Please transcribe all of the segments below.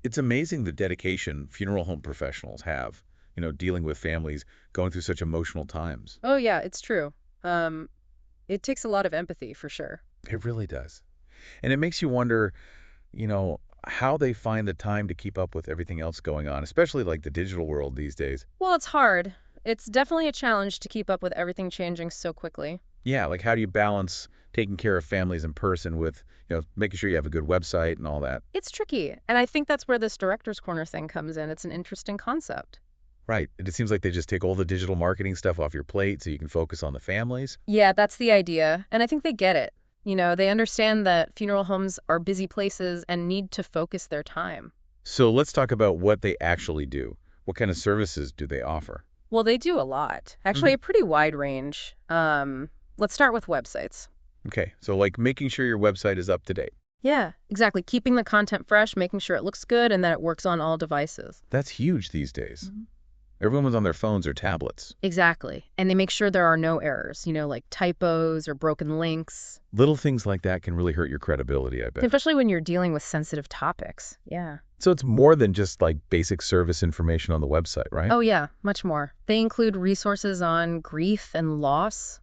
It's amazing the dedication funeral home professionals have, dealing with families going through such emotional times. Oh, yeah, it's true. Um, it takes a lot of empathy for sure. It really does. And it makes you wonder, how they find the time to keep up with everything else going on, especially like the digital world these days. Well, it's hard. It's definitely a challenge to keep up with everything changing so quickly. Yeah, like how do you balance taking care of families in person with, making sure you have a good website and all that? It's tricky, and I think that's where this director's corner thing comes in. It's an interesting concept. Right. It seems like they just take all the digital marketing stuff off your plate so you can focus on the families. Yeah, that's the idea, and I think they get it. They understand that funeral homes are busy places and need to focus their time. So let's talk about what they actually do. What kind of services do they offer? Well, they do a lot. Actually, Hmm. a pretty wide range. Let's start with websites. Okay, so like making sure your website is up to date. Yeah, exactly. Keeping the content fresh, making sure it looks good, and that it works on all devices. That's huge these days. Mhm. Everyone's on their phones or tablets. Exactly. And they make sure there are no errors, like typos or broken links, Little things like that can really hurt your credibility, I bet. especially when you're dealing with sensitive topics. Yeah. So it's more than just like basic service information on the website, right? Oh, yeah, much more. They include resources on grief and loss,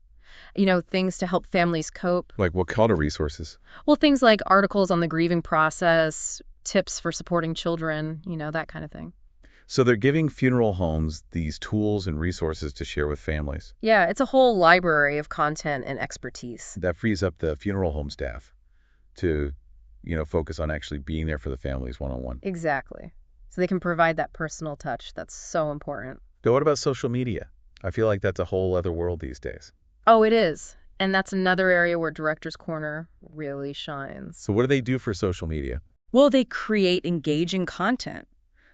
things to help families cope. Like what kind of resources? Well, things like articles on the grieving process, tips for supporting children, that kind of thing. So they're giving funeral homes these tools and resources to share with families. Yeah, it's a whole library of content and expertise. That frees up the funeral home staff to, focus on actually being there for the families one-on-one. Exactly. So they can provide that personal touch that's so important. So what about social media? I feel like that's a whole other world these days. Oh, it is. And that's another area where Director's Corner really shines. So what do they do for social media? Well, they create engaging content,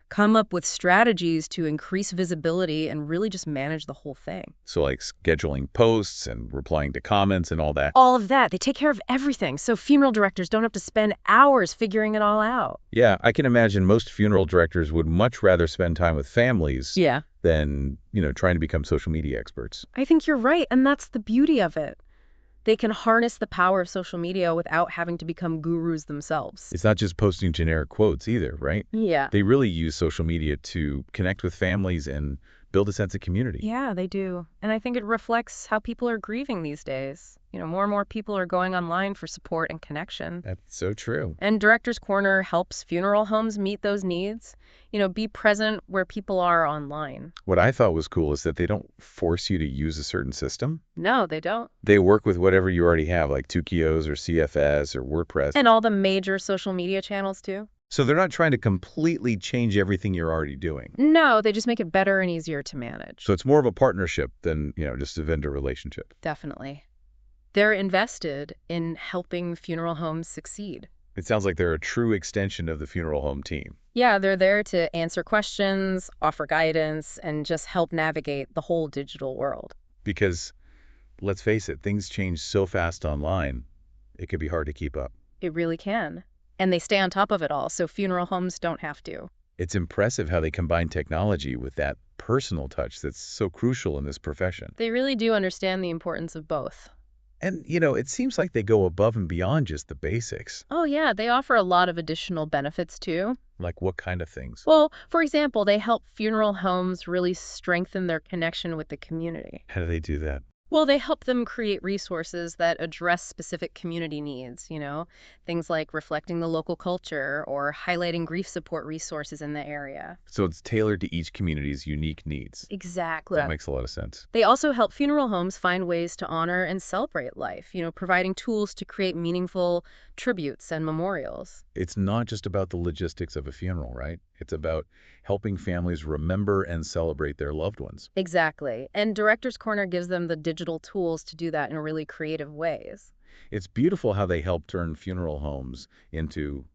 come up with strategies to increase visibility, and really just manage the whole thing. So like scheduling posts and replying to comments and all that. All of that. They take care of everything, so funeral directors don't have to spend hours figuring it all out. Yeah, I can imagine most funeral directors would much rather spend time with families Yeah, than, trying to become social media experts. I think you're right, and that's the beauty of it. They can harness the power of social media without having to become gurus themselves. It's not just posting generic quotes either, right? Yeah. They really use social media to connect with families and build a sense of community. Yeah, they do. And I think it reflects how people are grieving these days. More and more people are going online for support and connection. That's so true. And Director's Corner helps funeral homes meet those needs. Be present where people are online. What I thought was cool is that they don't force you to use a certain system. No, they don't. They work with whatever you already have, like Tukios or CFS or WordPress. And all the major social media channels, too. So they're not trying to completely change everything you're already doing. No, they just make it better and easier to manage. So it's more of a partnership than, just a vendor relationship. Definitely. They're invested in helping funeral homes succeed. It sounds like they're a true extension of the funeral home team. Yeah, they're there to answer questions, offer guidance, and just help navigate the whole digital world. Because let's face it, things change so fast online, it can be hard to keep up. It really can. And they stay on top of it all, so funeral homes don't have to. It's impressive how they combine technology with that personal touch that's so crucial in this profession. They really do understand the importance of both. And, it seems like they go above and beyond just the basics. Oh, yeah, they offer a lot of additional benefits, too. Like what kind of things? Well, for example, they help funeral homes really strengthen their connection with the community. How do they do that? Well, they help them create resources that address specific community needs, things like reflecting the local culture or highlighting grief support resources in the area. So it's tailored to each community's unique needs. Exactly. That makes a lot of sense. They also help funeral homes find ways to honor and celebrate life, providing tools to create meaningful tributes and memorials. It's not just about the logistics of a funeral, right? It's about helping families remember and celebrate their loved ones. Exactly. And Director's Corner gives them the digital tools to do that in really creative ways. It's beautiful how they help turn funeral homes into,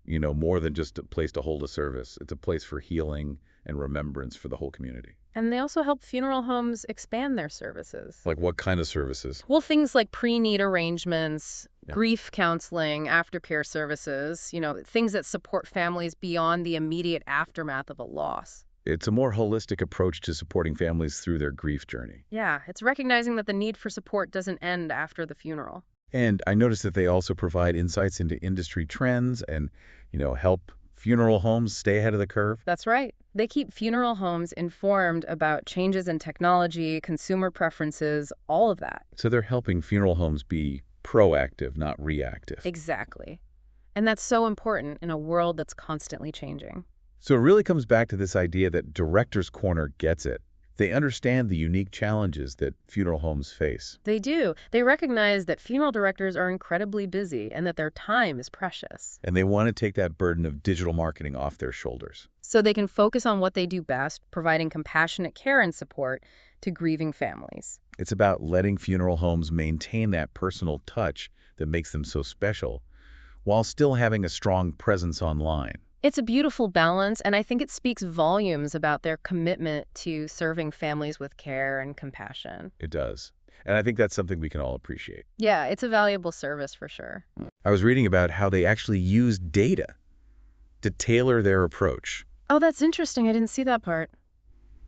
more than just a place to hold a service. It's a place for healing and remembrance for the whole community. And they also help funeral homes expand their services. Like what kind of services? Well, things like pre-need arrangements, Yeah. grief counseling, aftercare services, things that support families beyond the immediate aftermath of a loss. It's a more holistic approach to supporting families through their grief journey. Yeah, it's recognizing that the need for support doesn't end after the funeral. And I noticed that they also provide insights into industry trends and, help funeral homes stay ahead of the curve? That's right. They keep funeral homes informed about changes in technology, consumer preferences, all of that. So they're helping funeral homes be proactive, not reactive. Exactly. And that's so important in a world that's constantly changing. So it really comes back to this idea that Directors Corner gets it. They understand the unique challenges that funeral homes face. They do. They recognize that funeral directors are incredibly busy and that their time is precious. And they want to take that burden of digital marketing off their shoulders. So they can focus on what they do best, providing compassionate care and support to grieving families. It's about letting funeral homes maintain that personal touch that makes them so special, while still having a strong presence online. It's a beautiful balance, and I think it speaks volumes about their commitment to serving families with care and compassion. It does. And I think that's something we can all appreciate. Yeah, it's a valuable service for sure. I was reading about how they actually use data to tailor their approach. Oh, that's interesting. I didn't see that part.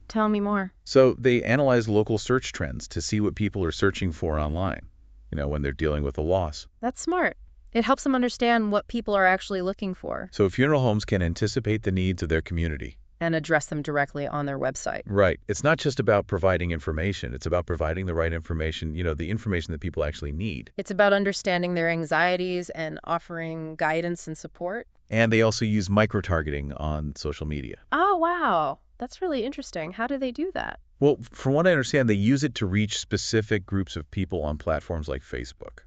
Tell me more. So they analyze local search trends to see what people are searching for online, when they're dealing with a loss. That's smart. It helps them understand what people are actually looking for So funeral homes can anticipate the needs of their community. and address them directly on their website. Right. It's not just about providing information. It's about providing the right information, the information that people actually need. It's about understanding their anxieties and offering guidance and support. And they also use micro-targeting on social media. Oh, wow. That's really interesting. How do they do that? Well, from what I understand, they use it to reach specific groups of people on platforms like Facebook.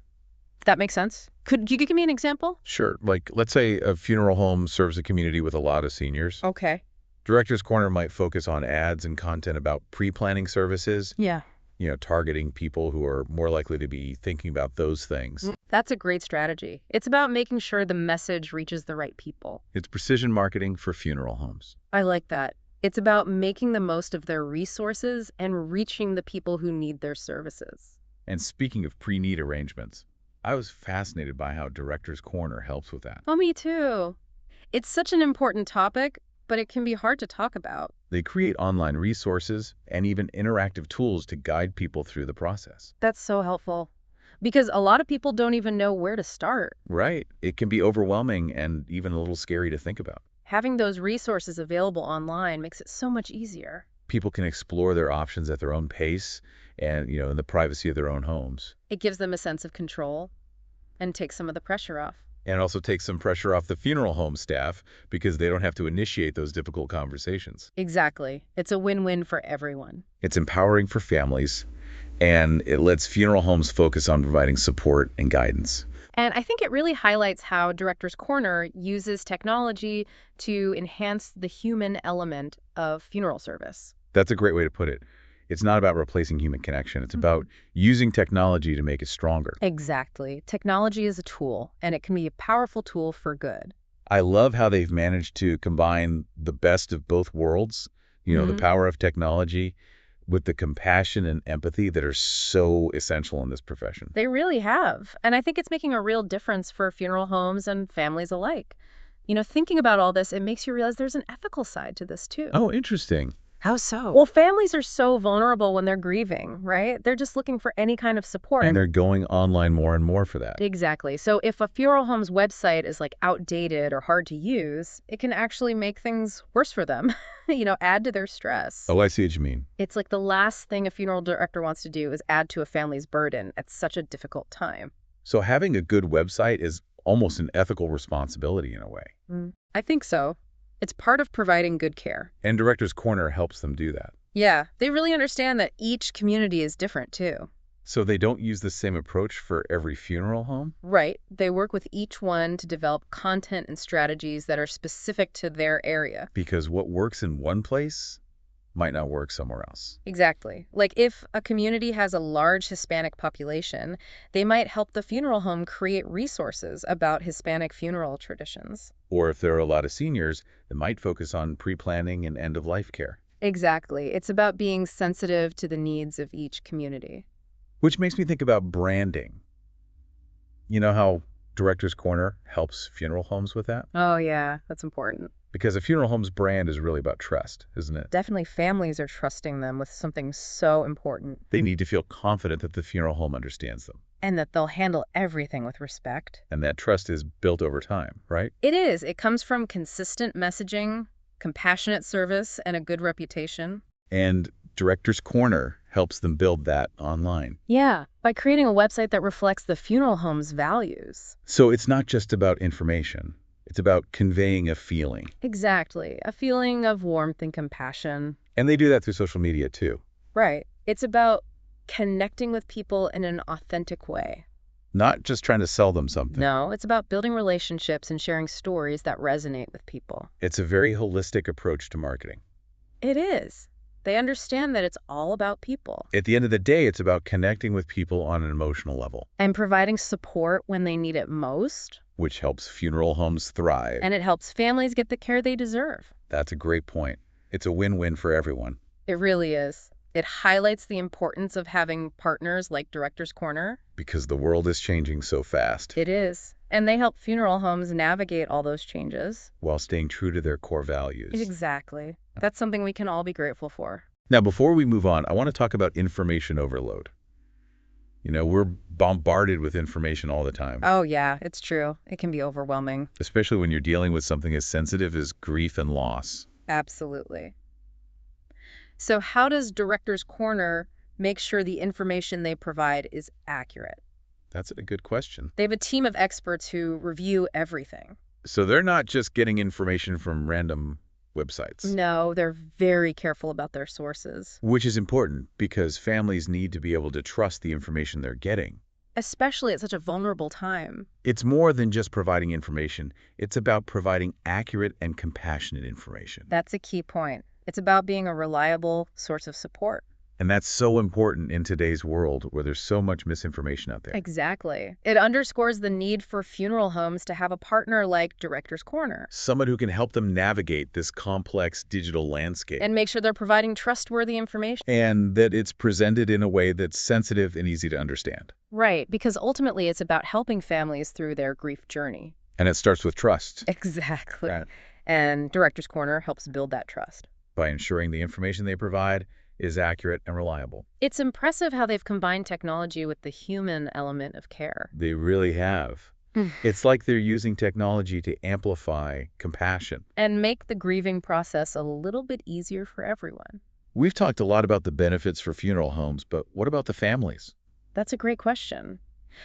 That makes sense. Could you give me an example? Sure. Like, let's say a funeral home serves a community with a lot of seniors. Okay. Directors Corner might focus on ads and content about pre-planning services, Yeah. targeting people who are more likely to be thinking about those things. That's a great strategy. It's about making sure the message reaches the right people. It's precision marketing for funeral homes. I like that. It's about making the most of their resources and reaching the people who need their services. And speaking of pre-need arrangements, I was fascinated by how Directors Corner helps with that. Oh, me too. It's such an important topic, but it can be hard to talk about. They create online resources and even interactive tools to guide people through the process. That's so helpful because a lot of people don't even know where to start. Right. It can be overwhelming and even a little scary to think about. Having those resources available online makes it so much easier. People can explore their options at their own pace and, in the privacy of their own homes. It gives them a sense of control and takes some of the pressure off. And also takes some pressure off the funeral home staff because they don't have to initiate those difficult conversations. Exactly. It's a win-win for everyone. It's empowering for families, and it lets funeral homes focus on providing support and guidance. And I think it really highlights how Directors Corner uses technology to enhance the human element of funeral service. That's a great way to put it. It's not about replacing human connection. It's about using technology to make it stronger. Exactly. Technology is a tool, and it can be a powerful tool for good. I love how they've managed to combine the best of both worlds, the power of technology with the compassion and empathy that are so essential in this profession. They really have. And I think it's making a real difference for funeral homes and families alike. Thinking about all this, it makes you realize there's an ethical side to this too. Oh, interesting. How so? Well, families are so vulnerable when they're grieving, right? They're just looking for any kind of support. And they're going online more and more for that. Exactly. So if a funeral home's website is outdated or hard to use, it can actually make things worse for them, add to their stress. Oh, I see what you mean. It's like the last thing a funeral director wants to do is add to a family's burden at such a difficult time. So having a good website is almost an ethical responsibility in a way. I think so. It's part of providing good care. And Directors Corner helps them do that. Yeah, they really understand that each community is different too. So they don't use the same approach for every funeral home? Right. They work with each one to develop content and strategies that are specific to their area. Because what works in one place might not work somewhere else. Exactly. Like if a community has a large Hispanic population, they might help the funeral home create resources about Hispanic funeral traditions. Or if there are a lot of seniors, they might focus on pre-planning and end-of-life care. Exactly. It's about being sensitive to the needs of each community. Which makes me think about branding. You know how Directors Corner helps funeral homes with that? Oh, yeah, that's important. Because a funeral home's brand is really about trust, isn't it? Definitely families are trusting them with something so important, They need to feel confident that the funeral home understands them. and that they'll handle everything with respect. And that trust is built over time, right? It is. It comes from consistent messaging, compassionate service, and a good reputation. And Director's Corner helps them build that online. Yeah, by creating a website that reflects the funeral home's values. So it's not just about information. It's about conveying a feeling. Exactly. A feeling of warmth and compassion. And they do that through social media, too. Right. It's about connecting with people in an authentic way. Not just trying to sell them something. No, it's about building relationships and sharing stories that resonate with people. It's a very holistic approach to marketing. It is. They understand that it's all about people. At the end of the day, it's about connecting with people on an emotional level, And providing support when they need it most. which helps funeral homes thrive. And it helps families get the care they deserve. That's a great point. It's a win-win for everyone. It really is. It highlights the importance of having partners like Director's Corner. Because the world is changing so fast, It is. And they help funeral homes navigate all those changes. while staying true to their core values. Exactly. That's something we can all be grateful for. Now, before we move on, I want to talk about information overload. We're bombarded with information all the time, Oh, yeah, it's true. It can be overwhelming. especially when you're dealing with something as sensitive as grief and loss. Absolutely. So how does Director's Corner make sure the information they provide is accurate? That's a good question. They have a team of experts who review everything. So they're not just getting information from random websites. No, they're very careful about their sources, Which is important because families need to be able to trust the information they're getting. especially at such a vulnerable time. It's more than just providing information. It's about providing accurate and compassionate information. That's a key point. It's about being a reliable source of support. And that's so important in today's world where there's so much misinformation out there. Exactly. It underscores the need for funeral homes to have a partner like Director's Corner Someone who can help them navigate this complex digital landscape. and make sure they're providing trustworthy information. And that it's presented in a way that's sensitive and easy to understand. Right, because ultimately it's about helping families through their grief journey. And it starts with trust. Exactly. Right. And Director's Corner helps build that trust. By ensuring the information they provide is accurate and reliable. It's impressive how they've combined technology with the human element of care. They really have. It's like they're using technology to amplify compassion. And make the grieving process a little bit easier for everyone. We've talked a lot about the benefits for funeral homes, but what about the families? That's a great question.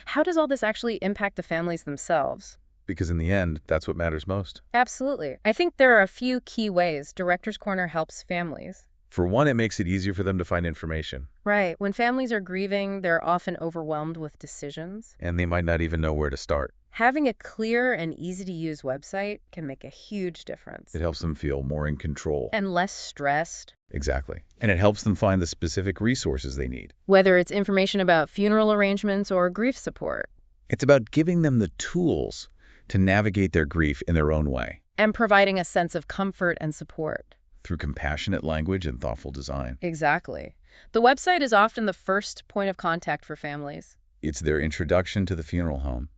How does all this actually impact the families themselves? Because in the end, that's what matters most. Absolutely. I think there are a few key ways Director's Corner helps families. For one, it makes it easier for them to find information, Right. When families are grieving, they're often overwhelmed with decisions. and they might not even know where to start. Having a clear and easy-to-use website can make a huge difference. It helps them feel more in control. And less stressed. Exactly. And it helps them find the specific resources they need. Whether it's information about funeral arrangements or grief support. It's about giving them the tools to navigate their grief in their own way, And providing a sense of comfort and support. through compassionate language and thoughtful design. Exactly. The website is often the first point of contact for families. It's their introduction to the funeral home.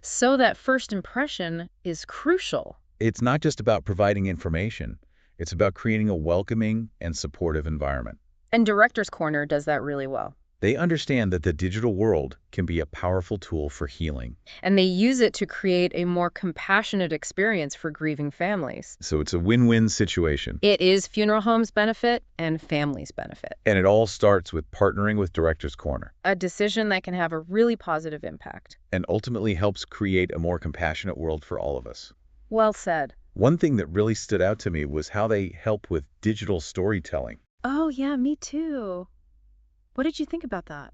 So that first impression is crucial. It's not just about providing information. It's about creating a welcoming and supportive environment. And Director's Corner does that really well. They understand that the digital world can be a powerful tool for healing. And they use it to create a more compassionate experience for grieving families. So it's a win-win situation. It is funeral homes' benefit and families' benefit. And it all starts with partnering with Director's Corner, A decision that can have a really positive impact. and ultimately helps create a more compassionate world for all of us. Well said. One thing that really stood out to me was how they help with digital storytelling. Oh, yeah, me too. What did you think about that?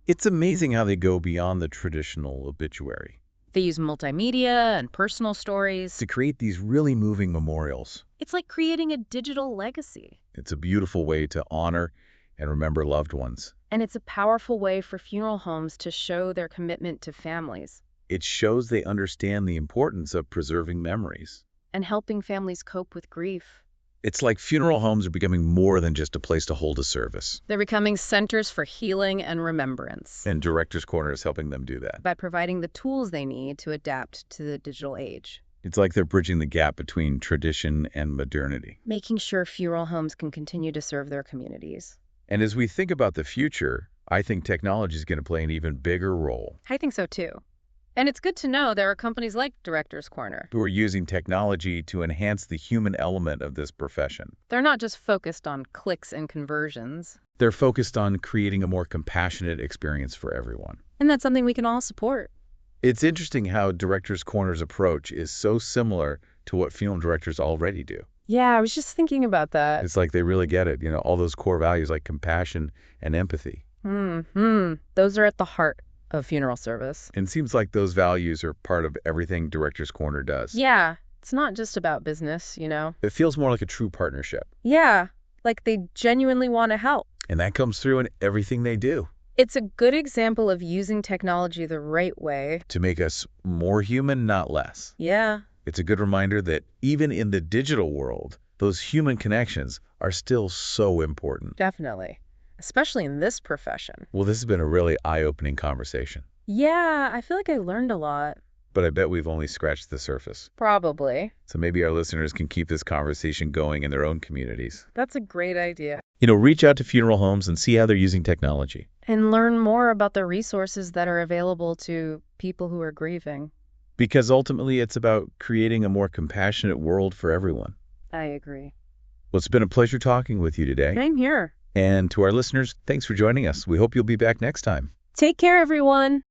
It's amazing how they go beyond the traditional obituary They use multimedia and personal stories. to create these really moving memorials. It's like creating a digital legacy. It's a beautiful way to honor and remember loved ones. And it's a powerful way for funeral homes to show their commitment to families It shows they understand the importance of preserving memories. and helping families cope with grief. It's like funeral homes are becoming more than just a place to hold a service. They're becoming centers for healing and remembrance And Director's Corner is helping them do that. by providing the tools they need to adapt to the digital age. It's like they're bridging the gap between tradition and modernity. making sure funeral homes can continue to serve their communities. And as we think about the future, I think technology is going to play an even bigger role. I think so too. And it's good to know there are companies like Directors Corner. Who are using technology to enhance the human element of this profession. They're not just focused on clicks and conversions. They're focused on creating a more compassionate experience for everyone. And that's something we can all support. It's interesting how Directors Corner's approach is so similar to what funeral directors already do. Yeah, I was just thinking about that. It's like they really get it, all those core values like compassion and empathy. Those are at the heart of funeral service. And it seems like those values are part of everything Directors Corner does. Yeah, it's not just about business, It feels more like a true partnership. Yeah, like they genuinely want to help. And that comes through in everything they do. It's a good example of using technology the right way. To make us more human, not less. Yeah. It's a good reminder that even in the digital world, those human connections are still so important. Definitely. Especially in this profession. Well, this has been a really eye-opening conversation. Yeah, I feel like I learned a lot. But I bet we've only scratched the surface. Probably. So maybe our listeners can keep this conversation going in their own communities. That's a great idea. Reach out to funeral homes and see how they're using technology. And learn more about the resources that are available to people who are grieving. Because ultimately, it's about creating a more compassionate world for everyone. I agree. Well, it's been a pleasure talking with you today. Same here. And to our listeners, thanks for joining us. We hope you'll be back next time. Take care, everyone.